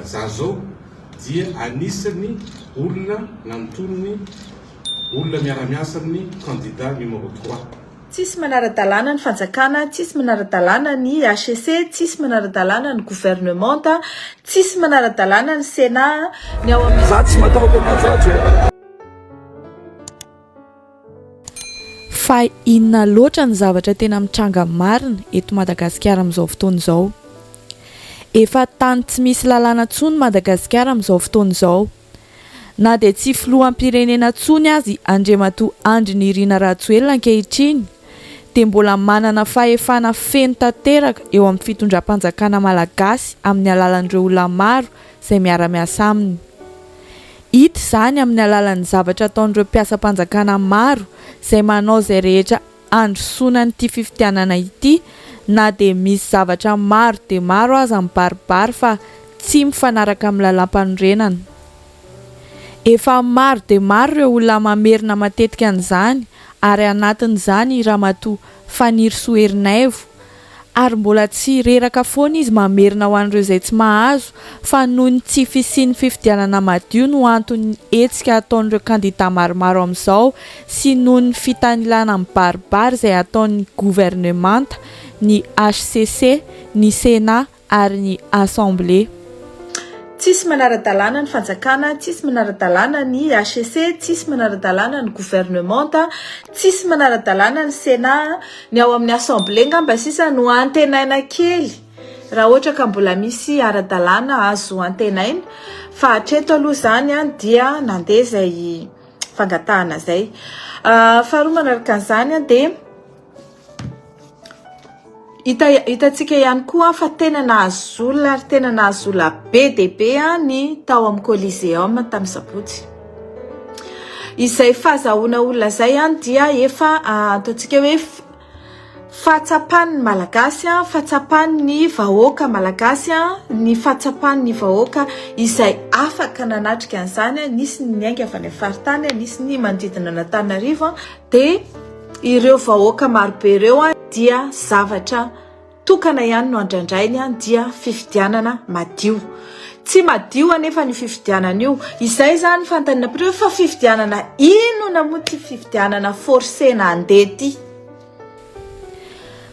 za zao dia anisany olona nanotonony olona miara-miasa amin'ny candidat numéro 3. Tsisy manara-dalàna ny fanjakana, tsisy manara-dalàna ny HCC, tsisy manara-dalàna ny gouvernement, tsisy manara-dalàna ny Sénat, ny ao amin'ny fa inona loatra ny zavatra tena mitranga marina eto Madagasikara amin'izao fotoana izao. Efa tany tsy misy lalàna tsony Madagasikara amin'izao fotoana izao. Na dia tsy filoham-pirenena tsony azy Andriamatoa Andry Nirina Rajoelina ankehitriny, dia mbola manana fahefana feno tanteraka eo amin'ny fitondram-panjakana malagasy amin'ny alalan'ireo olona maro izay miara-miasa aminy. Hita izany amin'ny alalan'ny zavatra ataon'ireo mpiasam-panjakana maro izay manao izay rehetra androsoana n'ity fifidianana ity, na dia misy zavatra maro dia maro aza mibaribary fa tsy mifanaraka amin'ny lalam-panorenana. Efa maro dia maro ireo olona mamerina matetika an'izany, ary anatin'izany i Ramatoa Faniry Soerinaivo, ary mbola tsy reraka foana izy mamerina ho an'ireo izay tsy mahazo, fa noho ny tsy fisian'ny fifidianana madio no antony hetsika ataon'ireo kandida maromaro amin'izao, sy noho ny fitanilana mibaribary izay ataon'ny gouvernemanta, ny HCC, ny Sénat ary ny Assemblée. Tsisy manara-dalàna ny fanjakana, tsisy manara-dalàna ny HCC, tsisy manara-dalàna ny gouvernement, tsisy manara-dalàna ny Sénat, ny ao amin'ny Assemblée ngamba sisa no antenaina kely raha ohatra ka mbola misy ara-dalàna azo antenaina, fa hatreto aloha izany dia nandeha izay fangatahana izay. Faharoa manaraka an'izany dia hitantsika ihany koa fa tena nahazo olona ary tena nahazo olona be dia be ny tao amin'ny Coliseum tamin'ny Sabotsy. Izay fahazahoana olona izay dia efa ataontsika hoe fahatsapan'ny malagasy, fahatsapan'ny vahoaka malagasy, ny fahatsapan'ny vahoaka izay afaka nanatrika an'izany, nisy ny aingana avy any faritany, nisy ny manodidina an'Antananarivo, dia ireo vahoaka marobe ireo dia zavatra tokana ihany no andrandrainy dia fifidianana madio. Tsy madio anefa ny fifidianana io, izay zany fantanina pireo fa fifidianana inona moa ty fifidianana forcena andeha ty.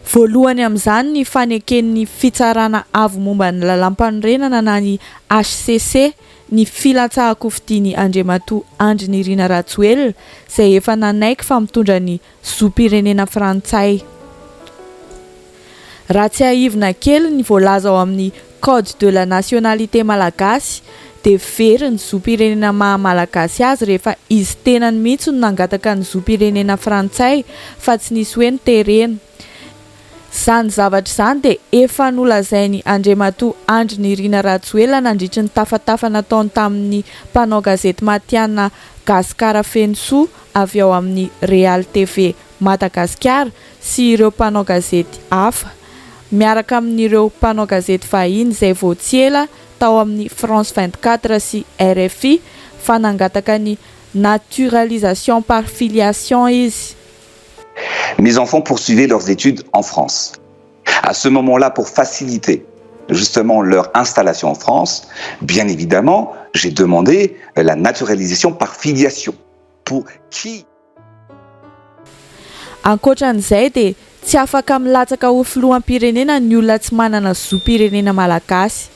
Voalohany amin'izany ny faneken'ny fitsarana avo momba ny lalam-panorenana na ny HCC, ny filatsahako fidiany Andriamatoa Andry Nirina Rajoelina izay efa nanaiky fa mitondra ny zoom-pirenena frantsay. Raha tsy haivina kely ny voalaza ao amin'ny Code de la nationalité malagasy, dia very ny zoom-pirenena maha-malagasy azy rehefa izy tenany mihitsy no nangataka ny zoom-pirenena frantsay fa tsy nisy hoe niterena. Izany zavatra izany dia efa nolazainy Andriamatoa Andry Nirina Rajoelina nandritry ny tafatafa nataony tamin'ny mpanao gazety matianina Gasikara Fenosoa avy ao amin'ny Real TV Madagasikara sy ireo mpanao gazety hafa, miaraka amin'ireo mpanao gazety vahiny izay voatsela tao amin'ny France 24 sy RFI fa nangataka ny naturalisation par filiation izy. Mes enfants poursuivaient leurs études en France. À ce moment-là, pour faciliter justement leur installation en France, bien évidemment, j'ai demandé la naturalisation par filiation. Pour qui? Ankoatran'izay dia tsy afaka milatsaka ho filoham-pirenena ny olona tsy manana zoom-pirenena malagasy.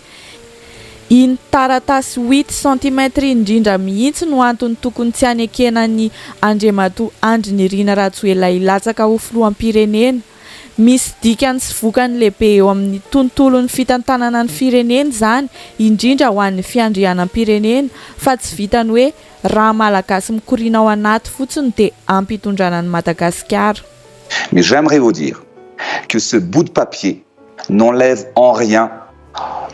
Iny taratasy 8 cm indrindra mihitsy no antony tokony tsy hanekenan'ny Andriamatoa Andry Nirina Rajoelina ilatsaka ho filoham-pirenena. Misy dikany sy vokany lehibe eo amin'ny tontolon'ny fitantanana ny firenena izany, indrindra ho an'ny fiandrianam-pirenena, fa tsy vitany hoe raha malagasy mikoriana ao anaty fotsiny dia ampitondrana ny Madagasikara. Mais j'aimerais vous dire que ce bout de papier n'enlève en rien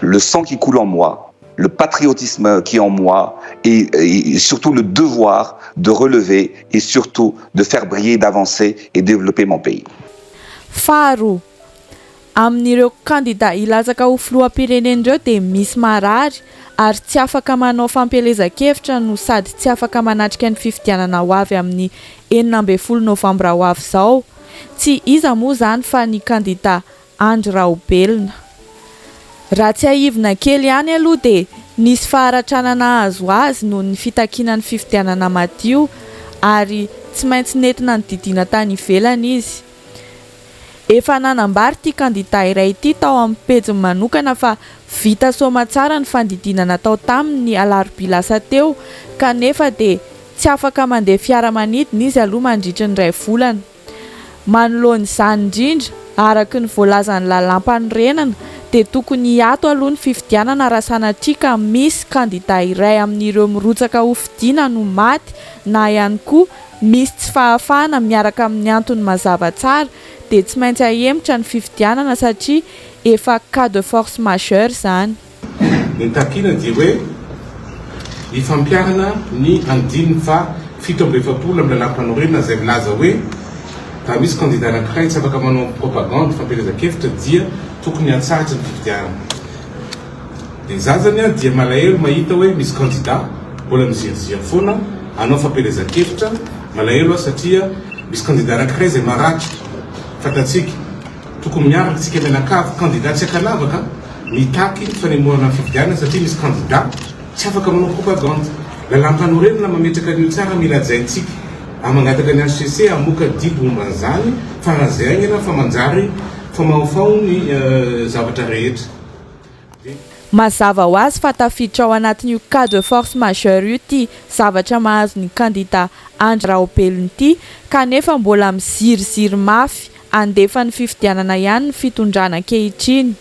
le sang qui coule en moi, le patriotisme qui est en moi et surtout le devoir de relever et surtout de faire briller, d'avancer et développer mon pays. Faharoa, amin'ireo kandida ilatsaka ho filoham-pirenena ireo dia misy marary ary tsy afaka manao fampielezan-kevitra no sady tsy afaka manatrika ny fifidianana ho avy amin'ny 12 Novambra ho avy izao. Tsy iza moa izany fa ny kandida Andry Rajoelina. Raha tsy haivina kely ihany aloha dia nisy faharatranana azo azy noho ny fitakinany fifidianana madio ary tsy maintsy nentina ny didiana tany ivelany izy. Efa nanambary ity kandida iray ity tao amin'ny pejiny manokana fa vita soma tsara ny fandidina natao taminy alarobia lasa teo kanefa dia tsy afaka mandeha fiaramanidina izy aloha mandritra ny 2 volana. Manoloana izany indrindra araka ny voalazan'ny lalampanorenana dia tokony hiato aloha ny fifidianana raha sanatria ka misy kandida iray amin'ireo mirotsaka ho fidiana no maty na ihany koa misy tsy fahafahana miaraka amin'ny antony mazava tsara dia tsy maintsy ahemitra ny fifidianana satria efa cas de force majeure izany. Ny takina dia hoe ifampiarana ny 5/7 amin'ny lalampanorenana izay milaza hoe raha misy kandida anankiray tsy afaka manao propagande fampielezan-kevitra dia tokony hatsaritry ny fifidianana. Dia za zany dia malahelo mahita hoe misy kandida mbola miziriziry foana anao fampielezan-kevitra, malahelo satria misy kandida anankiray izay maratra. Fantatsika tokony miaraka tsika mianakavy kandida tsy akalavaka mitaky fanemoana fifidianana satria misy kandida tsy afaka manao propagande. Lalampanorenana mametraka an'io tsara mila jaintsika amangataka ny HCC amoka didy momban'izany fanazaingana fa manjary famahofao ny zavatra rehetra. Mazava ho azy fa tafiditra ao anatin'io cas de force majeure io ity zavatra mahazo ny kandida Andry Rajoelina ity kanefa mbola miziriziry mafy andefa ny fifidianana ihany ny fitondrana ankehitriny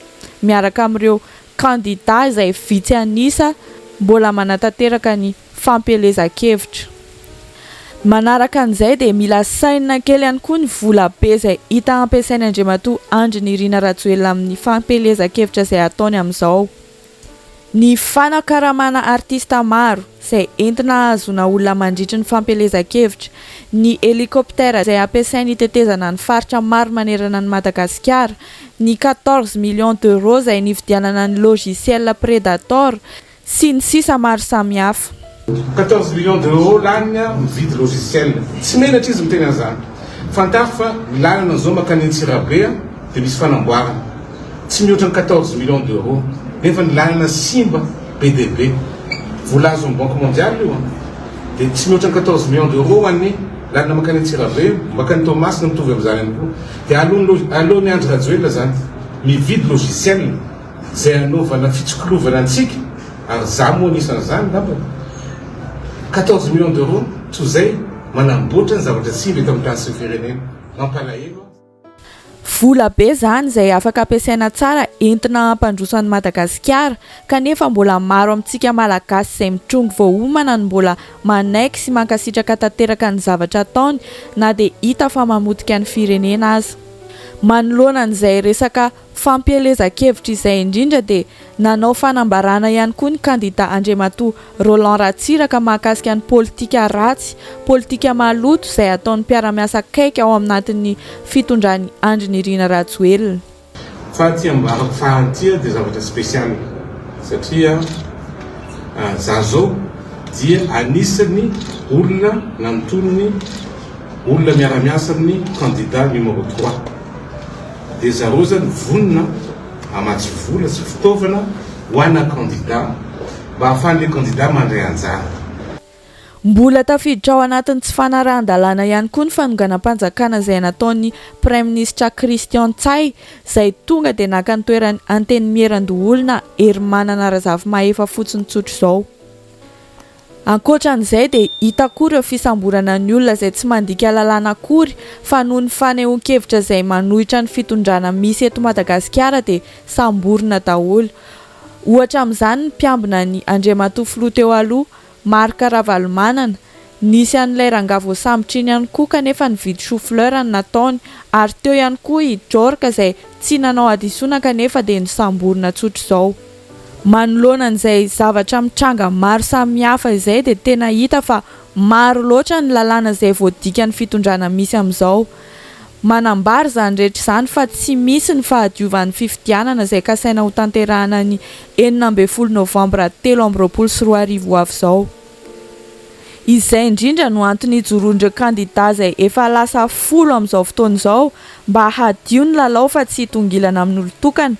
miaraka amin'ireo kandida izay vitsy anisa mbola manatanteraka ny fampielezan-kevitra. Manaraka an'izay dia mila saina kely ihany koa ny vola be izay hita ampiasainy Andriamatoa Andry Nirina Rajoelina amin'ny fampielezan-kevitra izay ataony amin'izao. Ny fanakaramana artista maro izay entina azona olona mandritry ny fampielezan-kevitra, ny helikoptera izay ampiasainy hitetezana ny faritra maro manerana ny Madagasikara, ny 14 millions d'euros izay nividianana ny logiciel Predator sy ny sisa maro samihafa. 14 millions d'euros lanina mividy logiciel. Tsy menatra izy miteny an'izany. Fantaro fa lalana izao makany Antsirabe dia misy fanamboarana. Tsy mihoatra ny 14 millions d'euros. Nefa ny lalana simba BDB. Voalazo amin'ny Banque mondiale io. Dia tsy mihoatra ny 14 millions d'euros an'ny lalana makany Antsirabe, makany Tomasina mitovy amin'izany ihany koa. Dia alohan'ny Andry Rajoelina zany mividy logiciel izay anaovana fitsokolovana antsika ary za moa anisan'izany ngamba. 14 millions d'euros toy izay manamboatra ny zavatra simba eto amin'ny tany sy ny firenena. Mampalahelo. Vola be zany izay afaka ampiasaina tsara entina hampandrosan'ny Madagasikara kanefa mbola maro amintsika malagasy izay mitrongy voahomana ny mbola manaiky sy mankasitraka tanteraka ny zavatra ataony na dia hita fa mamotika ny firenena aza. Manoloana an'izay resaka fampielezan-kevitra izay indrindra dia nanao fanambarana ihany koa ny kandida Andriamatoa Roland Ratsiraka mahakasika ny politika ratsy, politika maloto izay ataon'ny mpiara-miasa akaiky ao amin'atin'ny fitondrany Andry Nirina Rajoelina. Fahaty fahantia dia zavatra spesialy satria za zao dia anisan'ny olona nantonony olona miara-miasa amin'ny kandida numéro 3. Dia zareo zany vonona amatsy vola sy fitaovana ho ana kandida mba ahafahan'ilay kandida mandray anjara. Mbola tafiditra ao anatin'ny tsy fanarahan-dalàna ihany koa ny fanonganam-panjakana izay nataon'ny Prime Ministre Christian Tsaï izay tonga dia naka ny toerany anteny mieran-doholona Hermanana Razafy fotsiny tsotro izao. Ankoatran'izay dia hita koa ireo fisamborana ny olona izay tsy mandika lalàna akory fa noho ny fanehoan-kevitra izay manohitra ny fitondrana misy eto Madagasikara dia samborina daholo. Ohatra amin'izany ny mpiambina ny Andriamatoa filoha teo aloha Marc Ravalomanana, nisy an'ilay Rangavo Samborina ihany koa kanefa nividy chou-fleur ny nataony ary teo ihany koa i Jorka izay tsy nanao adisona kanefa dia nisamborina tsotro izao. Manoloana an'izay zavatra mitranga maro samihafa izay dia tena hita fa maro loatra ny lalàna izay voadika ny fitondrana misy amin'izao. Manambary izany rehetra izany fa tsy misy ny fahadiovan'ny fifidianana izay kasaina ho tanterahana ny 9 Novambra 2024 avy izao. Izay indrindra no antony ijoroan'ireo kandida izay efa lasa 10 amin'izao fotoana izao mba hadio ny lalao fa tsy hitongilana amin'ny olon-tokana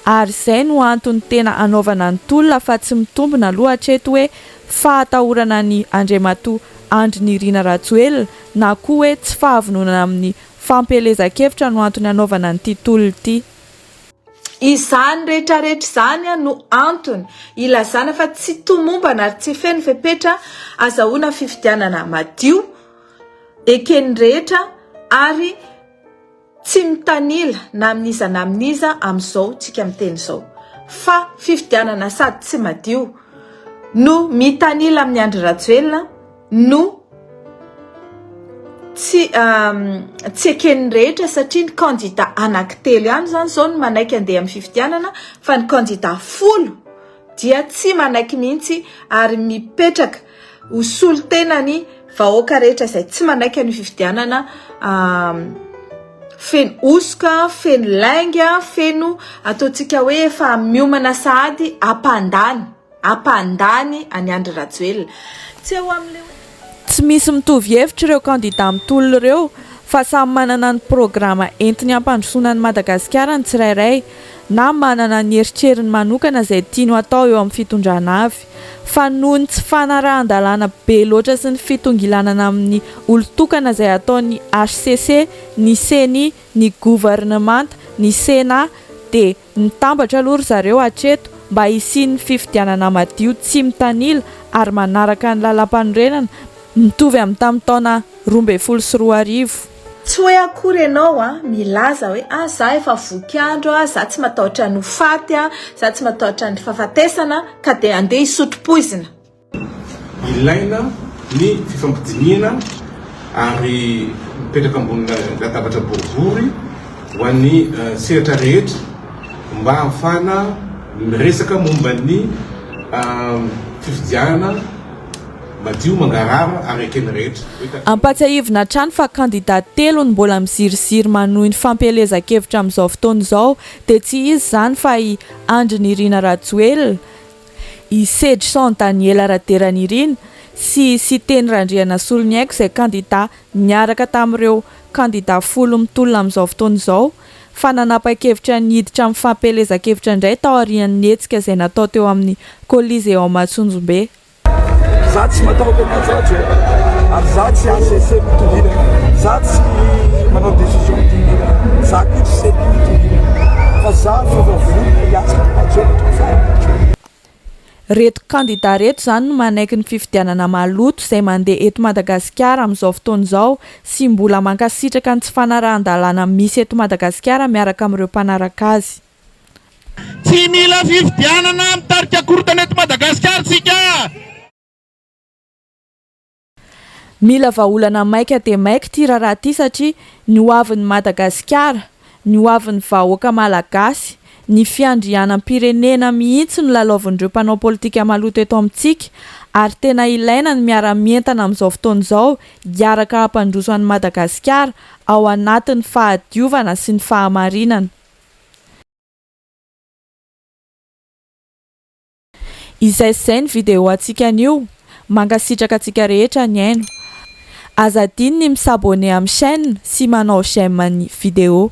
ary izay no antony tena anaovana ny tolona fa tsy mitombina aloha hatreto hoe fahatahorana ny Andriamatoa Andry Nirina Rajoelina na koa hoe tsy fahavononana amin'ny fampelezan-kevitra no antony anaovana n'ity tolona ity. Izany rehetrarehetra izany no antony ilazana fa tsy tomombana ary tsy feno fepetra azahoana fifidianana madio ekeny rehetra ary tsy mitanila na aminiza na aminiza amin'izao tsika miteny izao fa fifidianana sady tsy madio no mitanila amin'ny Andry Rajoelina no tsy ekeny rehetra satria ny kandida anankitelo ihany zany zao no manaiky andeha amin'ny fifidianana fa ny kandida 10 dia tsy manaiky mihitsy ary mipetraka hosolo tenany vahoaka rehetra izay tsy manaiky amin'ny fifidianana feno osoka, feno lainga, feno ataontsika hoe efa miomana sahady apandany any Andry Rajoelina. Tsy eo amin'ilay tsy misy mitovy hevitra ireo kandida mitolona ireo fa samy manana ny programa entiny hampandrosoana ny Madagasikara ny tsirairay na manana ny eritreriny manokana izay tiany atao eo amin'ny fitondrana avy fa noho ny tsy fanarahan-dalàna be loatra sy ny fitongilanana amin'ny olon-tokana izay ataon'ny HCC, ny CENI, ny gouvernemanta, ny Sénat dia nitambatra aloha zareo hatreto mba hisian'ny fifidianana madio tsy mitanila ary manaraka ny lalam-panorenana mitovy amin'ny tamin'ny taona 2024. Tsy hoe akory ianao milaza hoe za efa voky andro za tsy matahotra ny faty za tsy matahotra ny fahafatesana ka dia andeha hisotro-poizina. Ilaina ny fifampidiniana ary mipetraka ambony latabatra boribory ho an'ny sehatra rehetra mba ahafahana miresaka momba ny fifidianana madio mangarara ary ekeny rehetra. Ampatsahivina hatrany fa kandida 3 no mbola miziriziry manohy ny fampelezan-kevitra amin'izao fotoana izao dia tsy izy izany fa i Andry Nirina Rajoelina, i Sedson Daniela Raderanirina sy Siteny Randriana Soloniaiko izay kandida niaraka tamin'ireo kandida 10 mitolona amin'izao fotoana izao fa nanapa-kevitra niditra amin'ny fampelezan-kevitra indray tao aorian'ny hetsika izay natao teo amin'ny Colisée Matsonjombe. Za tsy matahotra anazy ary za tsy ACC mitongilana, za tsy manao décision mitongilana, za koa tsy CENI mitongilana fa za fivavony hiatsika Rajoelina. Reto kandida reto zany no manaiky ny fifidianana maloto izay mandeha eto Madagasikara amin'izao fotoana izao sy mbola mankasitraka ny tsy fanarahan-dalàna misy eto Madagasikara miaraka amin'ireo mpanaraka azy. Tsy mila fifidianana mitarika korotana eto Madagasikara tsika. Mila vahaolana maika dia maika ty raharaha ty satria ny hoavin'ny Madagasikara, ny hoavin'ny vahoaka malagasy, ny fiandrianam-pirenena mihitsy no lalaovin'ireo mpanao politika maloto eto amintsika ary tena ilaina ny miara-mientana amin'izao fotoana izao hiaraka hampandroso an'i Madagasikara ao anatin'ny fahadiovana sy ny fahamarinana. Izay ny video antsika anio, mankasitraka antsika rehetra ny aino. Aza adiny ny misabone amin'ny chaîne sy manao j'aime ny vidéo.